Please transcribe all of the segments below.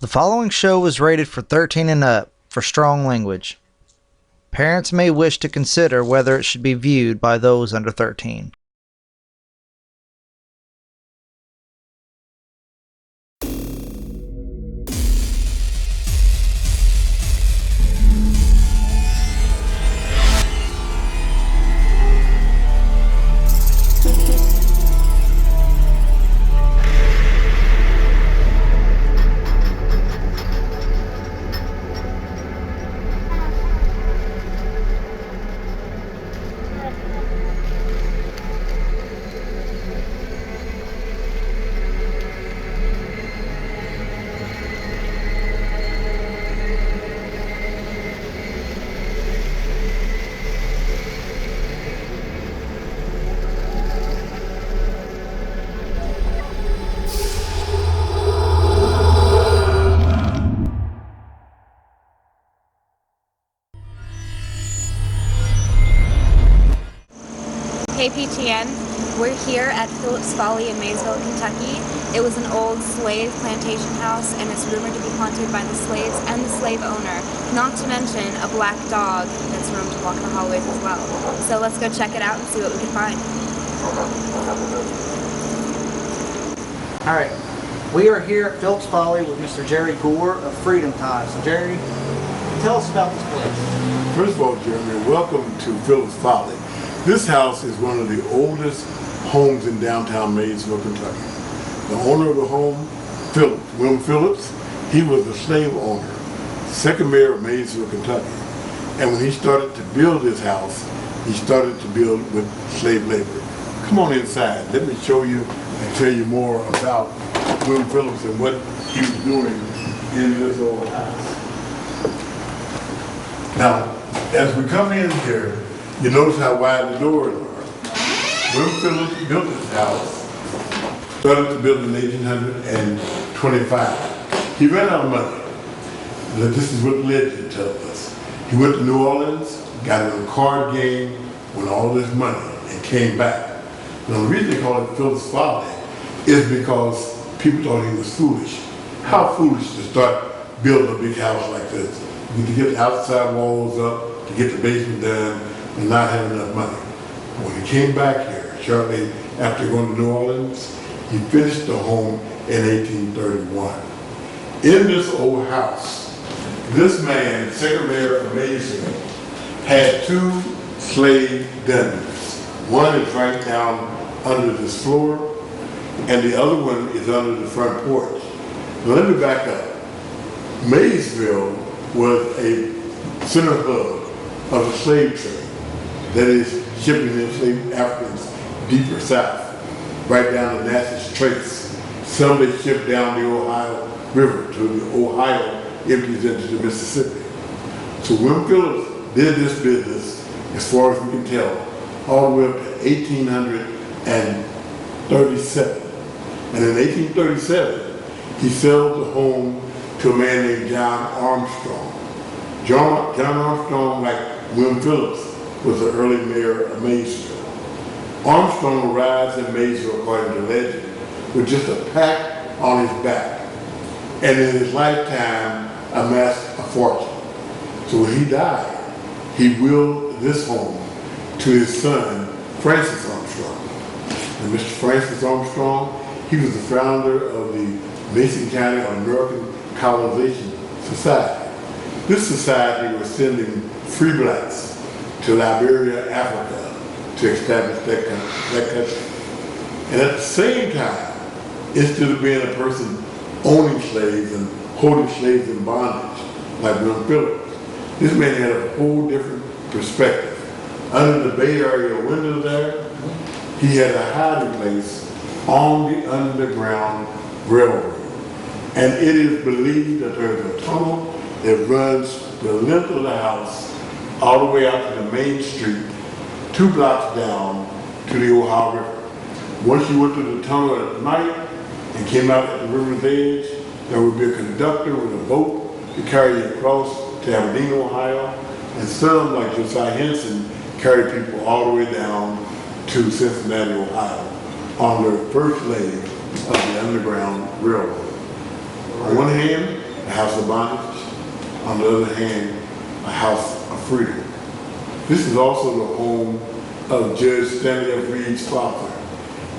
The following show was rated for 13 and up for strong language. Parents may wish to consider whether it should be viewed by those under 13. KPTN, we're here at Phillips Folly in Maysville, Kentucky. It was an old slave plantation house and it's rumored to be haunted by the slaves and the slave owner, not to mention a black dog that's roamed to walk the hallways as well. So let's go check it out and see what we can find. Alright, we are here at Phillips Folly with Mr. Jerry Gore of Freedom Time. So Jerry, tell us about this place. First of all, Jeremy, welcome to Phillips Folly. This house is one of the oldest homes in downtown Maysville, Kentucky. The owner of the home, William Phillips, he was a slave owner, second mayor of Maysville, Kentucky. And when he started to build his house, he started to build with slave labor. Come on inside. Let me show you and tell you more about William Phillips and what he was doing in this old house. Now, as we come in here, you notice how wide the doors are. William Phillips built this house, started to build in 1825. He ran out of money. This is what legend tells us. He went to New Orleans, got in a card game, won all this money, and came back. Now the reason they call it Phillips Folly is because people thought he was foolish. How foolish to start building a big house like this. To get the outside walls up, to get the basement done, and not have enough money. When he came back here, shortly after going to New Orleans, he finished the home in 1831. In this old house, this man, second mayor of Maysville, had two slave dens. One is right down under this floor, and the other one is under the front porch. Now let me back up. Maysville was a center hub of the slave trade. That is, shipping enslaved Africans deeper south, right down the Natchez Trace. Some they shipped down the Ohio River to the Ohio empties into the Mississippi. So William Phillips did this business, as far as we can tell, all the way up to 1837. And in 1837, he sold the home to a man named John Armstrong. John Armstrong, like William Phillips, was the early mayor of Maysville. Armstrong arrives in Maysville, according to legend, with just a pack on his back, and in his lifetime amassed a fortune. So when he died, he willed this home to his son, Francis Armstrong. And Mr. Francis Armstrong, he was the founder of the Mason County American Colonization Society. This society was sending free blacks to Liberia, Africa, to establish that country. And at the same time, instead of being a person owning slaves and holding slaves in bondage, like William Phillips, this man had a whole different perspective. Under the Bay Area window there, he had a hiding place on the Underground Railroad. And it is believed that there's a tunnel that runs the length of the house all the way out to the main street, 2 blocks down to the Ohio River. Once you went through the tunnel at night and came out at the river's edge, there would be a conductor with a boat to carry you across to Aberdeen, Ohio, and some, like Josiah Henson, carried people all the way down to Cincinnati, Ohio, on the first leg of the Underground Railroad. On one hand, a house of bondage. On the other hand, a house of freedom. This is also the home of Judge Stanley F. Reed's father.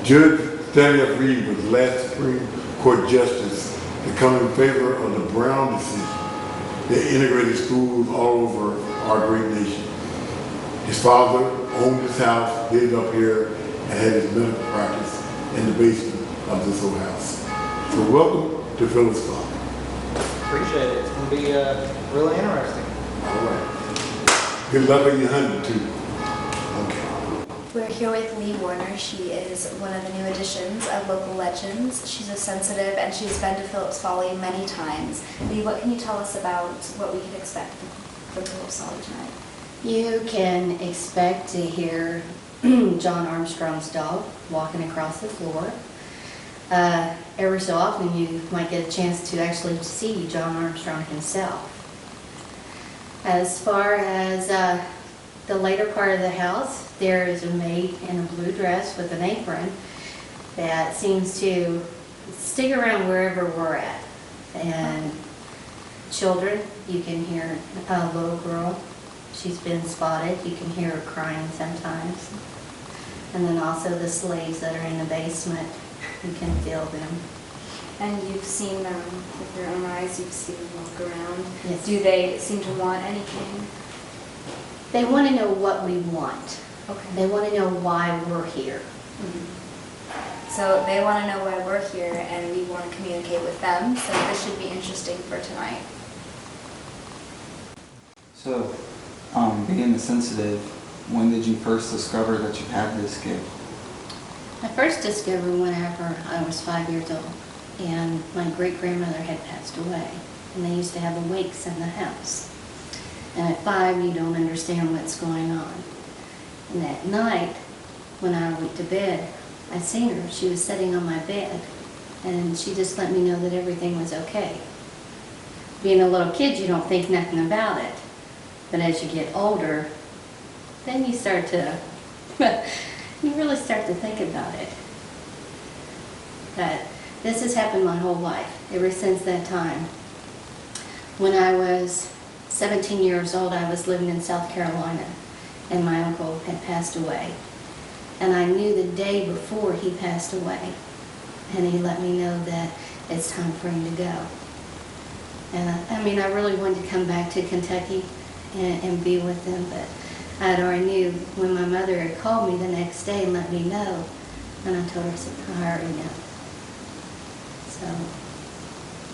Judge Stanley F. Reed was the last Supreme Court justice to come in favor of the Brown decision that integrated schools all over our great nation. His father owned his house, lived up here, and had his medical practice in the basement of this old house. So welcome to Phillips Folly. Appreciate it. It's going to be really interesting. All right. Good luck on your hunting too. Okay. We're here with Lee Warner. She is one of the new additions of Local Legends. She's a sensitive and she's been to Phillips Folly many times. Lee, what can you tell us about what we can expect from Phillips Folly tonight? You can expect to hear John Armstrong's dog walking across the floor. Every so often you might get a chance to actually see John Armstrong himself. As far as the later part of the house, there is a maid in a blue dress with an apron that seems to stick around wherever we're at. And children, you can hear a little girl. She's been spotted. You can hear her crying sometimes. And then also the slaves that are in the basement, you can feel them. And you've seen them with your own eyes, you've seen them walk around. Yes. Do they seem to want anything? They want to know what we want. Okay. They want to know why we're here. So they want to know why we're here and we want to communicate with them, so this should be interesting for tonight. So, being a sensitive, when did you first discover that you had this gift? I first discovered whenever I was 5 years old, and my great-grandmother had passed away, and they used to have the wakes in the house. And at 5, you don't understand what's going on. And at night, when I went to bed, I seen her. She was sitting on my bed, and she just let me know that everything was okay. Being a little kid, you don't think nothing about it. But as you get older, then you start to, you really start to think about it. But this has happened my whole life, ever since that time. When I was 17 years old, I was living in South Carolina, and my uncle had passed away. And I knew the day before he passed away, and he let me know that it's time for him to go. And I really wanted to come back to Kentucky and be with them, but I already knew when my mother had called me the next day and let me know, and I told her, I said, I already know. So.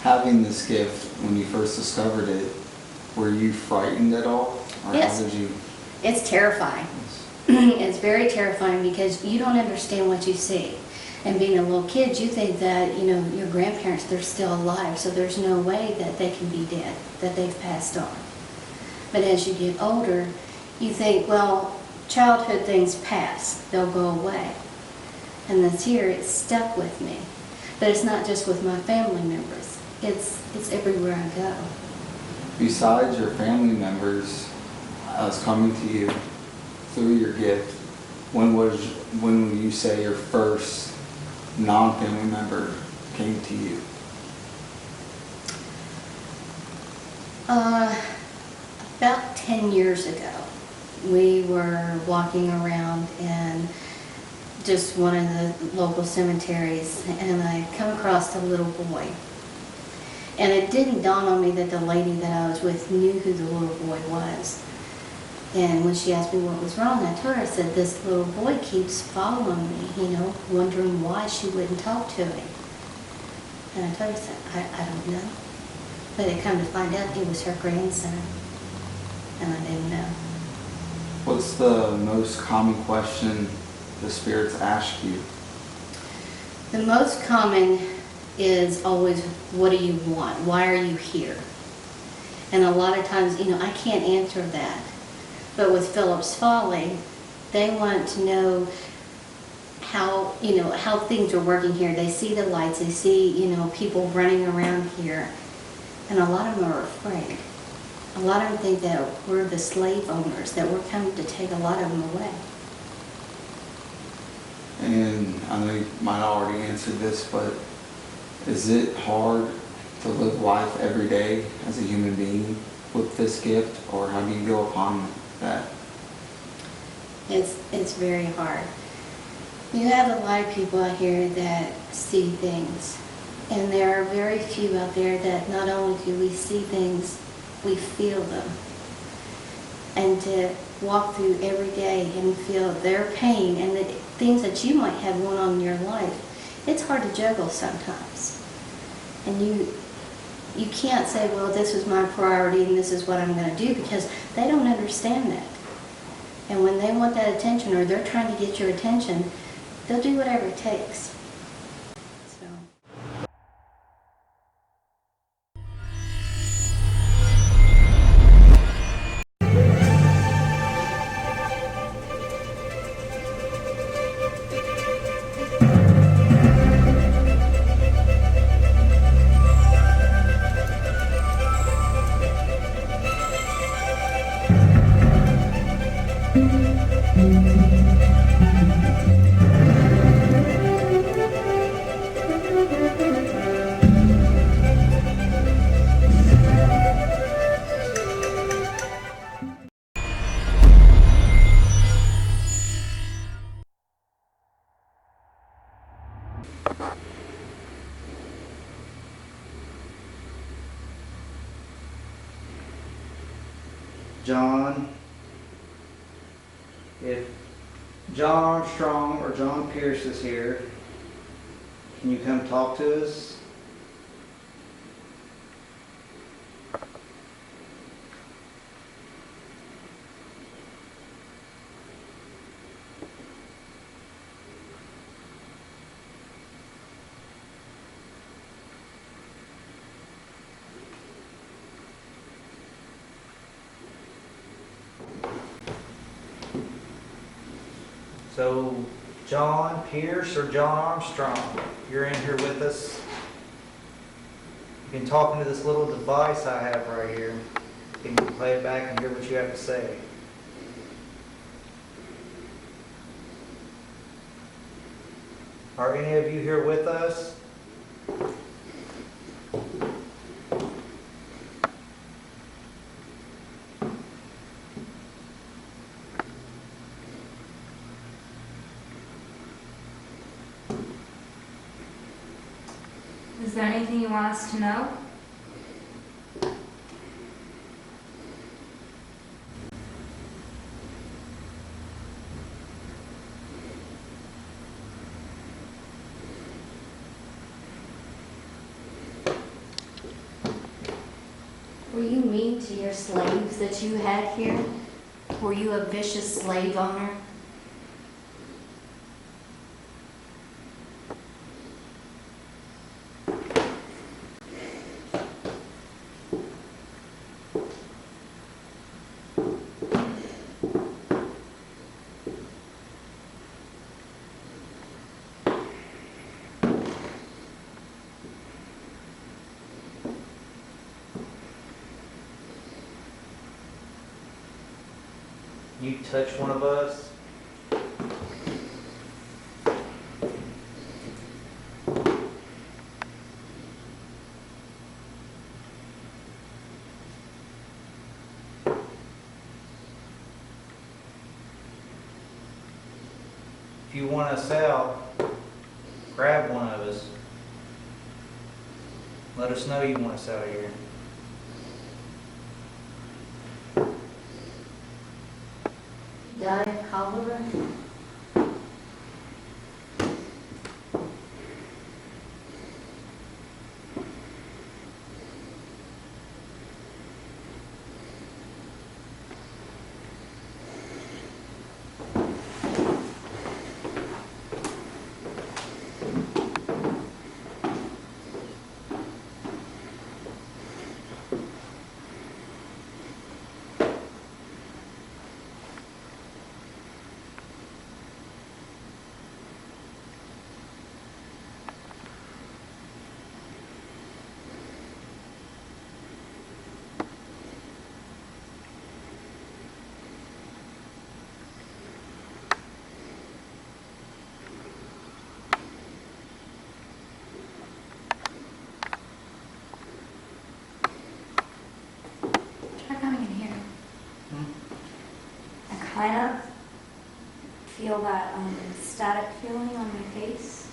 Having this gift, when you first discovered it, were you frightened at all? Or Yes. How did you? It's terrifying. It's very terrifying because you don't understand what you see. And being a little kid, you think that, your grandparents, they're still alive, so there's no way that they can be dead, that they've passed on. But as you get older, you think, well, childhood things pass, they'll go away. And this year, it's stuck with me. But it's not just with my family members. It's everywhere I go. Besides your family members, us coming to you through your gift, when would you say your first non-family member came to you? About 10 years ago, we were walking around in just one of the local cemeteries, and I come across a little boy. And it didn't dawn on me that the lady that I was with knew who the little boy was. And when she asked me what was wrong, I told her, I said, this little boy keeps following me, wondering why she wouldn't talk to him. And I told her, I said, I don't know. But it come to find out it was her grandson. And I didn't know. What's the most common question the spirits ask you? The most common is always, what do you want? Why are you here? And a lot of times, I can't answer that. But with Phillips Folly, they want to know how things are working here. They see the lights, they see, people running around here. And a lot of them are afraid. A lot of them think that we're the slave owners, that we're coming to take a lot of them away. And I know you might already answer this, but is it hard to live life every day as a human being with this gift, or how do you go upon that? It's very hard. You have a lot of people out here that see things, and there are very few out there that not only do we see things, we feel them. And to walk through every day and feel their pain and the things that you might have going on in your life, it's hard to juggle sometimes. And you can't say, well, this is my priority and this is what I'm going to do, because they don't understand that. And when they want that attention, or they're trying to get your attention, they'll do whatever it takes. So. John, if John Armstrong or John Pierce is here, can you come talk to us? So, John Pierce or John Armstrong, you're in here with us. You've been talking to this little device I have right here. You can play it back and hear what you have to say. Are any of you here with us? Is there anything you want us to know? Were you mean to your slaves that you had here? Were you a vicious slave owner? You touch one of us, if you want us out, grab one of us. Let us know you want us out of here. Die of cholera? kind of feel that static feeling on my face.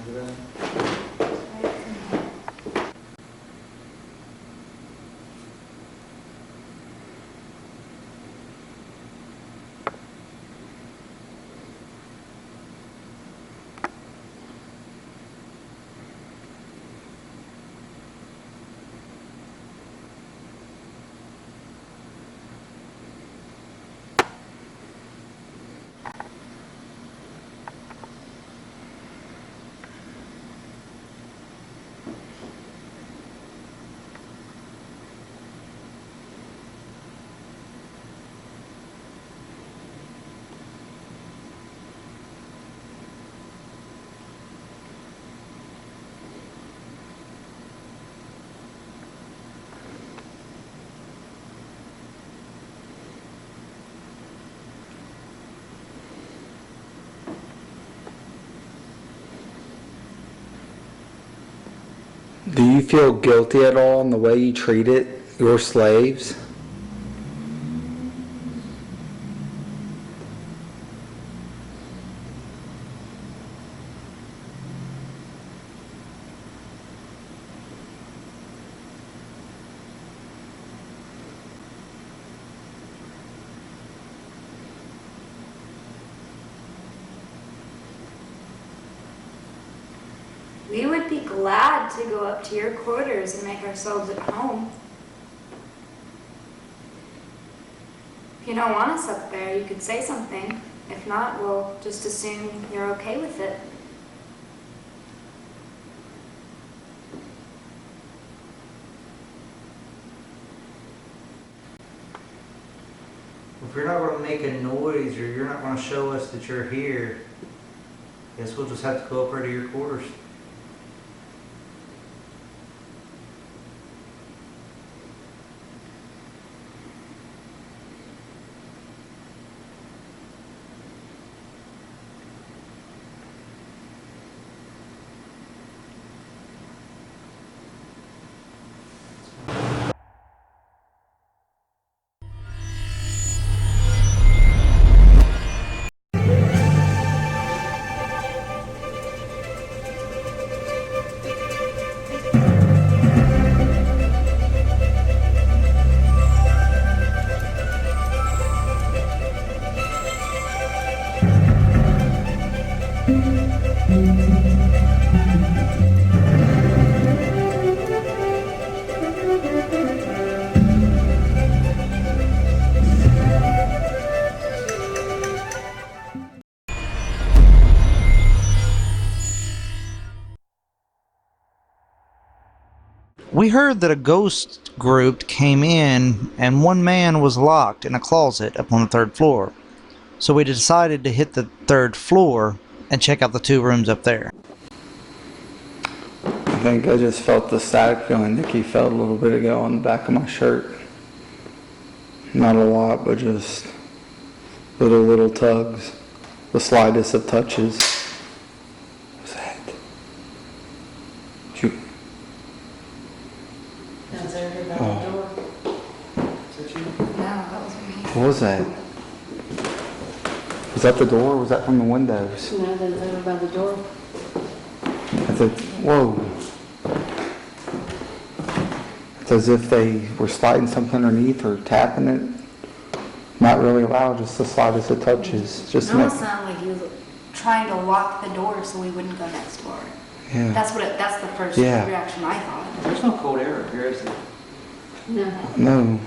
Look at that. Right from here. Do you feel guilty at all in the way you treated your slaves? We would be glad to go up to your quarters and make ourselves at home. If you don't want us up there, you could say something. If not, we'll just assume you're okay with it. If you're not going to make a noise or you're not going to show us that you're here, I guess we'll just have to go up there to your quarters. We heard that a ghost group came in and one man was locked in a closet up on the third floor. So we decided to hit the third floor and check out the two rooms up there. I think I just felt the static feeling Nikki felt a little bit ago on the back of my shirt. Not a lot, but just little tugs. The slightest of touches. What's that? Shoot. Is there about the door? No, that was me. What was that? Was that the door or was that from the windows? No, that's over by the door. I thought, whoa. It's as if they were sliding something underneath or tapping it. Not really loud, just the slightest of touches. Just It almost sounded like you were trying to lock the door so we wouldn't go next door. yeah. That's the first Yeah. reaction I thought. There's no cold air up here, is there? No. No.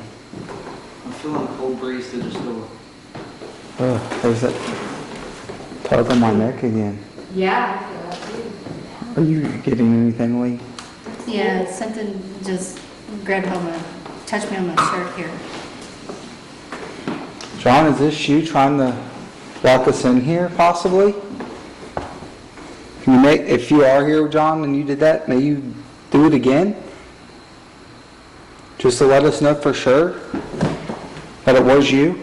I'm feeling a cold breeze through this door. There's that tug on my neck again. Yeah, I feel that too. Are you getting anything, Lee? Yeah, something just grabbed hold of my, touched me on my shirt here. John, is this you trying to walk us in here, possibly? If you are here, John, and you did that, may you do it again? Just to let us know for sure that it was you?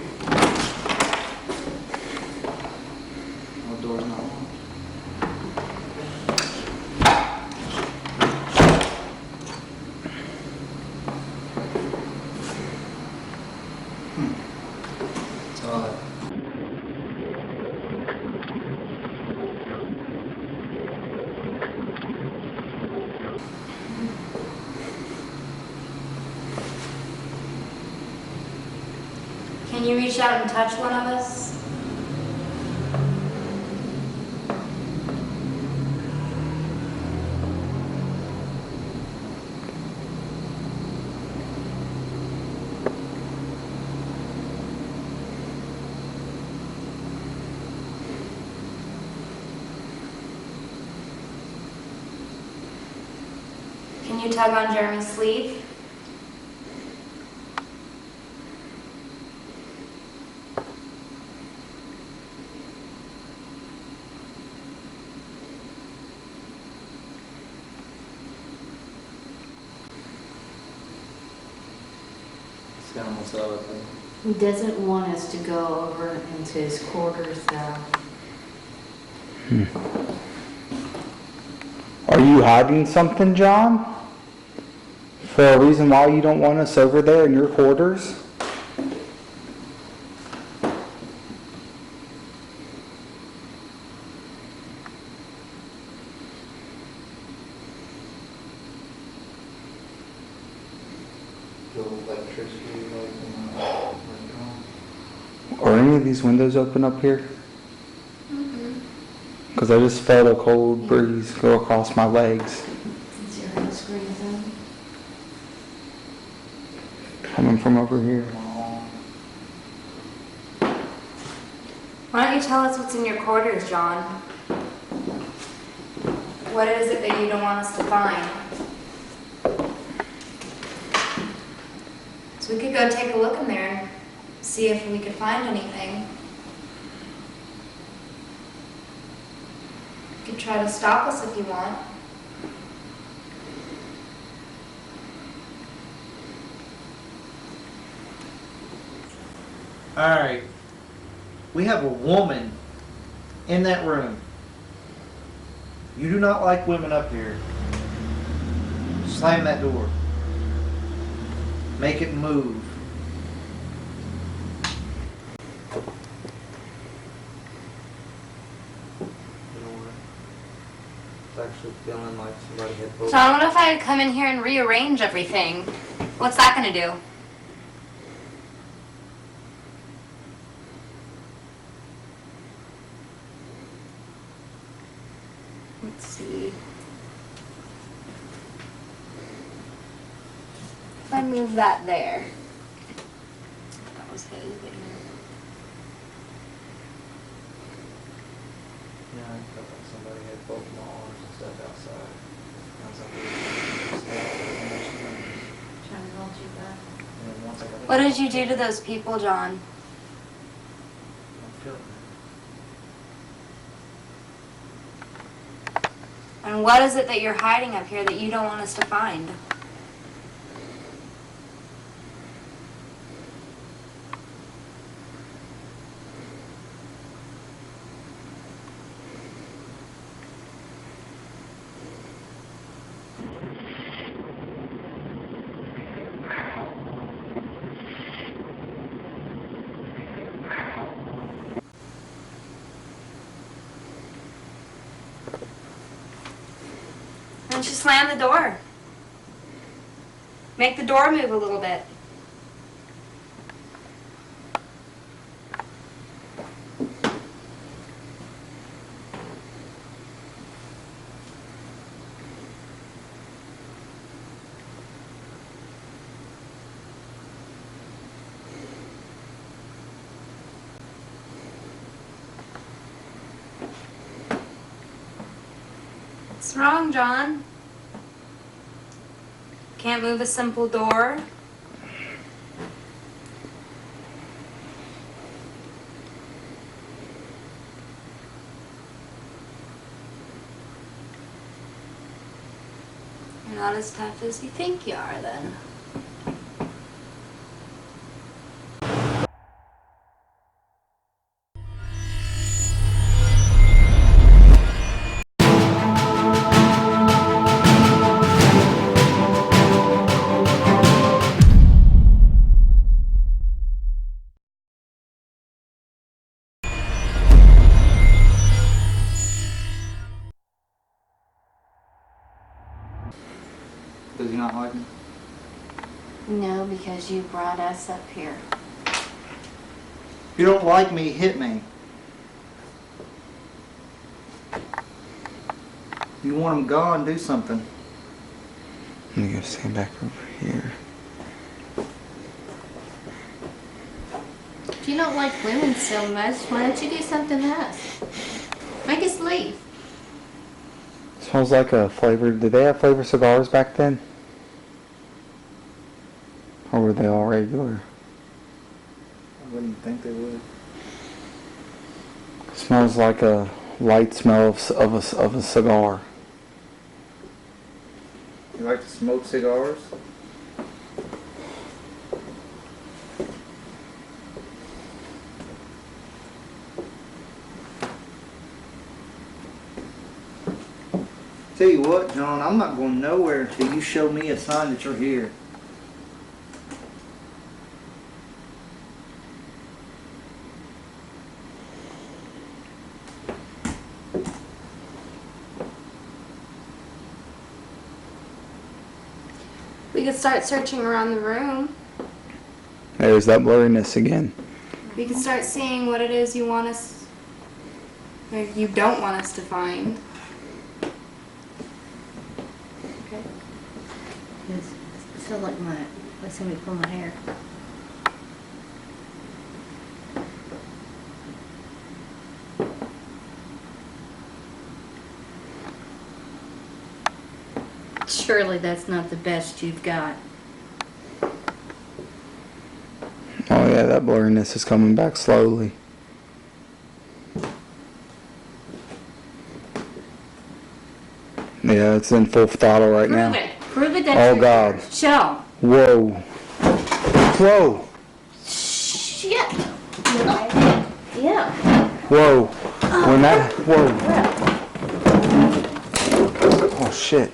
No door's not locked. It's odd. Can you reach out and touch one of us? Can you tug on Jeremy's sleeve? It's almost open. He doesn't want us to go over into his quarters though. Are you hiding something, John? For a reason why you don't want us over there in your quarters? Are any of these windows open up here? Because I just felt a cold breeze go across my legs. Zero screen zone. Coming from over here. Why don't you tell us what's in your quarters, John? What is it that you don't want us to find? So we could go take a look in there and see if we could find anything. You could try to stop us if you want. Alright. We have a woman in that room. You do not like women up here. Slam that door. Make it move. It's actually feeling like somebody had both. John, what if I come in here and rearrange everything? What's that gonna do? Let's see. If I move that there. That was his. Yeah, I felt like somebody had both my arms and stuff outside. Sounds like Trying to hold you back. and then once I got What did you do to those people, John? I'm feeling And what is it that you're hiding up here that you don't want us to find? Why don't you slam the door? Make the door move a little bit. What's wrong, John? Can't move a simple door? You're not as tough as you think you are, then. Does he not like me? No, because you brought us up here. If you don't like me, hit me. If you want them gone, do something. I'm gonna stand back over here. If you don't like women so much, why don't you do something else? Make us leave. Smells like a flavored. Did they have flavored cigars back then? Or were they all regular? I wouldn't think they would. Smells like a light smell of a cigar. You like to smoke cigars? Tell you what, John, I'm not going nowhere until you show me a sign that you're here. We could start searching around the room. There's that blurriness again. We could start seeing what it is you want us, or you don't want us to find. Okay. It feels like somebody pulled my hair. Surely that's not the best you've got. Oh yeah, that blurriness is coming back slowly. Yeah, it's in full throttle right now. Prove it. Prove it. That's Oh your God. hair. Show. Whoa. Whoa. Shit. Yeah. Whoa. When that. Whoa. Oh shit.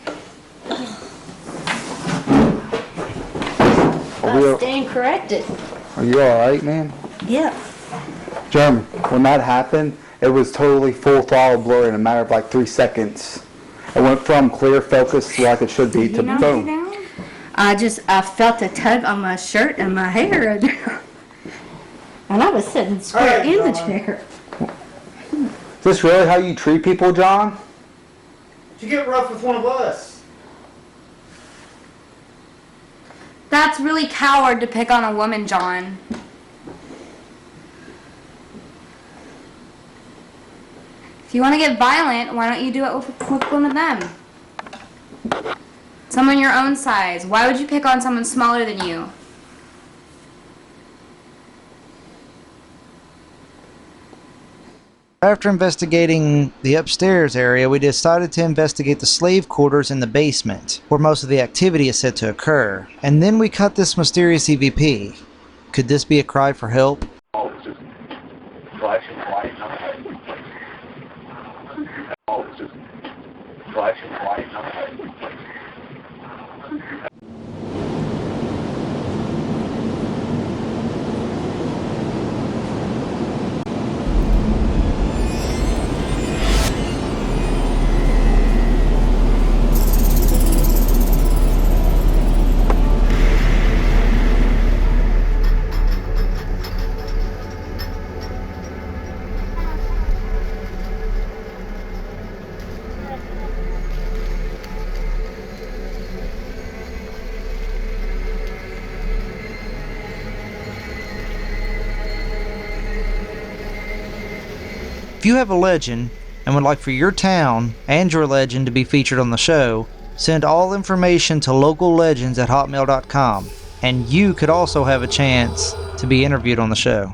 Stand corrected. Are you alright, man? Yeah. Jeremy, when that happened, it was totally full throttle blur in a matter of like 3 seconds. It went from clear focus to like it should be to boom. I felt a tug on my shirt and my hair. And I was sitting square in the chair. Is this really how you treat people, John? Did you get rough with one of us? That's really coward to pick on a woman, John. If you want to get violent, why don't you do it with one of them? Someone your own size. Why would you pick on someone smaller than you? After investigating the upstairs area, we decided to investigate the slave quarters in the basement, where most of the activity is said to occur. And then we cut this mysterious EVP. Could this be a cry for help? Oh, it's just flashing light. Oh, it's just flashing light. If you have a legend and would like for your town and your legend to be featured on the show, send all information to locallegends@hotmail.com, and you could also have a chance to be interviewed on the show.